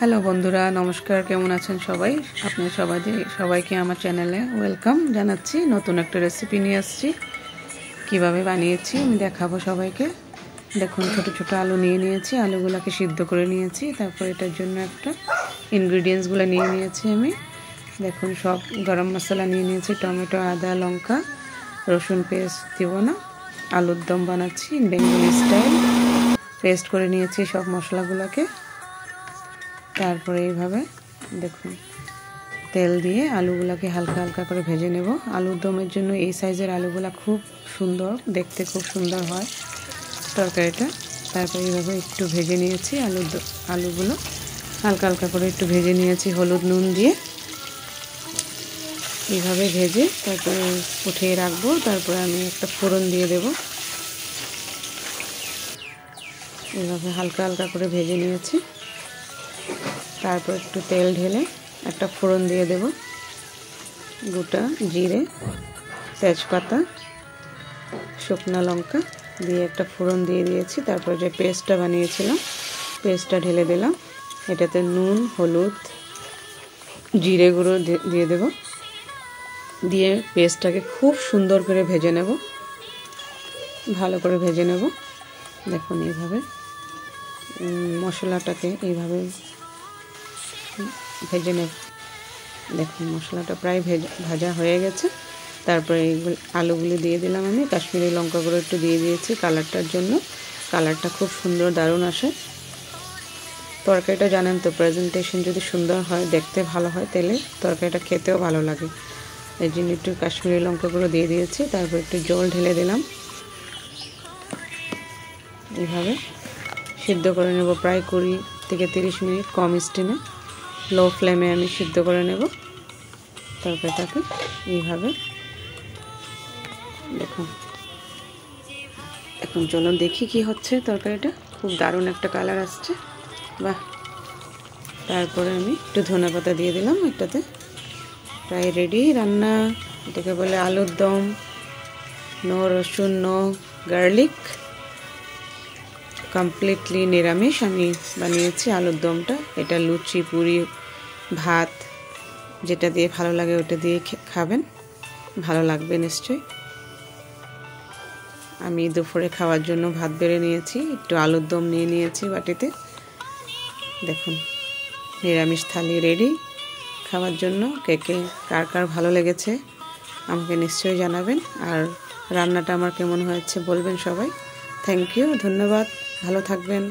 Hello বন্ধুরা, নমস্কার। কেমন আছেন সবাই? আপনার সবাইকে আমার চ্যানেলে ওয়েলকাম জানাচ্ছি। নতুন একটা রেসিপি নিয়ে আসছি, কিভাবে বানিয়েছি আমি দেখাবো সবাইকে। দেখুন, ছোট ছোট আলু নিয়ে নিয়েছি, আলুগুলোকে সিদ্ধ করে নিয়েছি। তারপর এটার জন্য একটা ইনগ্রিডিয়েন্টসগুলো নিয়ে নিয়েছি আমি। দেখুন, সব গরম মশলা নিয়ে নিয়েছি, টমেটো, আদা, লঙ্কা, রসুন পেস্ট দিব না, আলুর দম বানাচ্ছি বেঙ্গলি স্টাইল। পেস্ট করে নিয়েছি সব মশলাগুলোকে। তারপরে এইভাবে দেখুন তেল দিয়ে আলুগুলোকে হালকা হালকা করে ভেজে নেব। আলুর দমের জন্য এই সাইজের আলুগুলো খুব সুন্দর দেখতে, খুব সুন্দর হয় তরকারিটা। তারপরে এইভাবে একটু ভেজে নিয়েছি আলুগুলো হালকা হালকা করে একটু ভেজে নিয়েছি হলুদ নুন দিয়ে। এইভাবে ভেজে তারপরে উঠিয়ে রাখবো। তারপরে আমি একটা ফোড়ন দিয়ে দেব। এইভাবে হালকা হালকা করে ভেজে নিয়েছি। তারপর একটু তেল ঢেলে একটা ফোড়ন দিয়ে দেব। গোটা জিরে, তেজপাতা, শুকনো লঙ্কা দিয়ে একটা ফোড়ন দিয়ে দিয়েছি। তারপর যে পেস্টটা বানিয়েছিলাম পেস্টটা ঢেলে দিলাম। এটাতে নুন, হলুদ, জিরে গুঁড়ো দিয়ে দেব। দিয়ে পেস্টটাকে খুব সুন্দর করে ভেজে নেব, ভালো করে ভেজে নেব। দেখুন এইভাবে মশলাটাকে এইভাবে ভেজে নেব। দেখুন মশলাটা প্রায় ভাজা হয়ে গেছে। তারপরে এইগুলো আলুগুলি দিয়ে দিলাম আমি। কাশ্মীরি লঙ্কা গুঁড়ো একটু দিয়ে দিয়েছি কালারটার জন্য। কালারটা খুব সুন্দর, দারুণ আসে তরকারিটা। জানেন তো, প্রেজেন্টেশন যদি সুন্দর হয়, দেখতে ভালো হয়, তেলে তরকারিটা খেতেও ভালো লাগে। এই জন্য একটু কাশ্মীরি লঙ্কা গুঁড়ো দিয়ে দিয়েছি। তারপর একটু জল ঢেলে দিলাম। এইভাবে সিদ্ধ করে নেব প্রায় 20 থেকে 30 মিনিট কম স্টিমে, লো ফ্লেমে আমি সিদ্ধ করে নেব তরকারিটাকে। এইভাবে দেখুন, এখন চলো দেখি কি হচ্ছে তরকারিটা। খুব দারুণ একটা কালার আসছে, বাহ। তারপরে আমি একটু ধনেপাতা দিয়ে দিলাম এটাতে। প্রায় রেডি রান্না। এটাকে বলে আলুর দম, নো রসুন, নো গার্লিক, কমপ্লিটলি নিরামিষ আমি বানিয়েছি আলুর দমটা। এটা লুচি, পুরি, ভাত যেটা দিয়ে ভালো লাগে ওটা দিয়ে খাবেন, ভালো লাগবে নিশ্চয়ই। আমি দুপুরে খাওয়ার জন্য ভাত বেড়ে নিয়েছি, একটু আলুর দম নিয়ে নিয়েছি বাটিতে। দেখুন নিরামিষ থালি রেডি খাওয়ার জন্য। কে কার কার ভালো লেগেছে আমাকে নিশ্চয়ই জানাবেন। আর রান্নাটা আমার কেমন হয়েছে বলবেন সবাই। থ্যাংক ইউ, ধন্যবাদ, ভালো থাকবেন।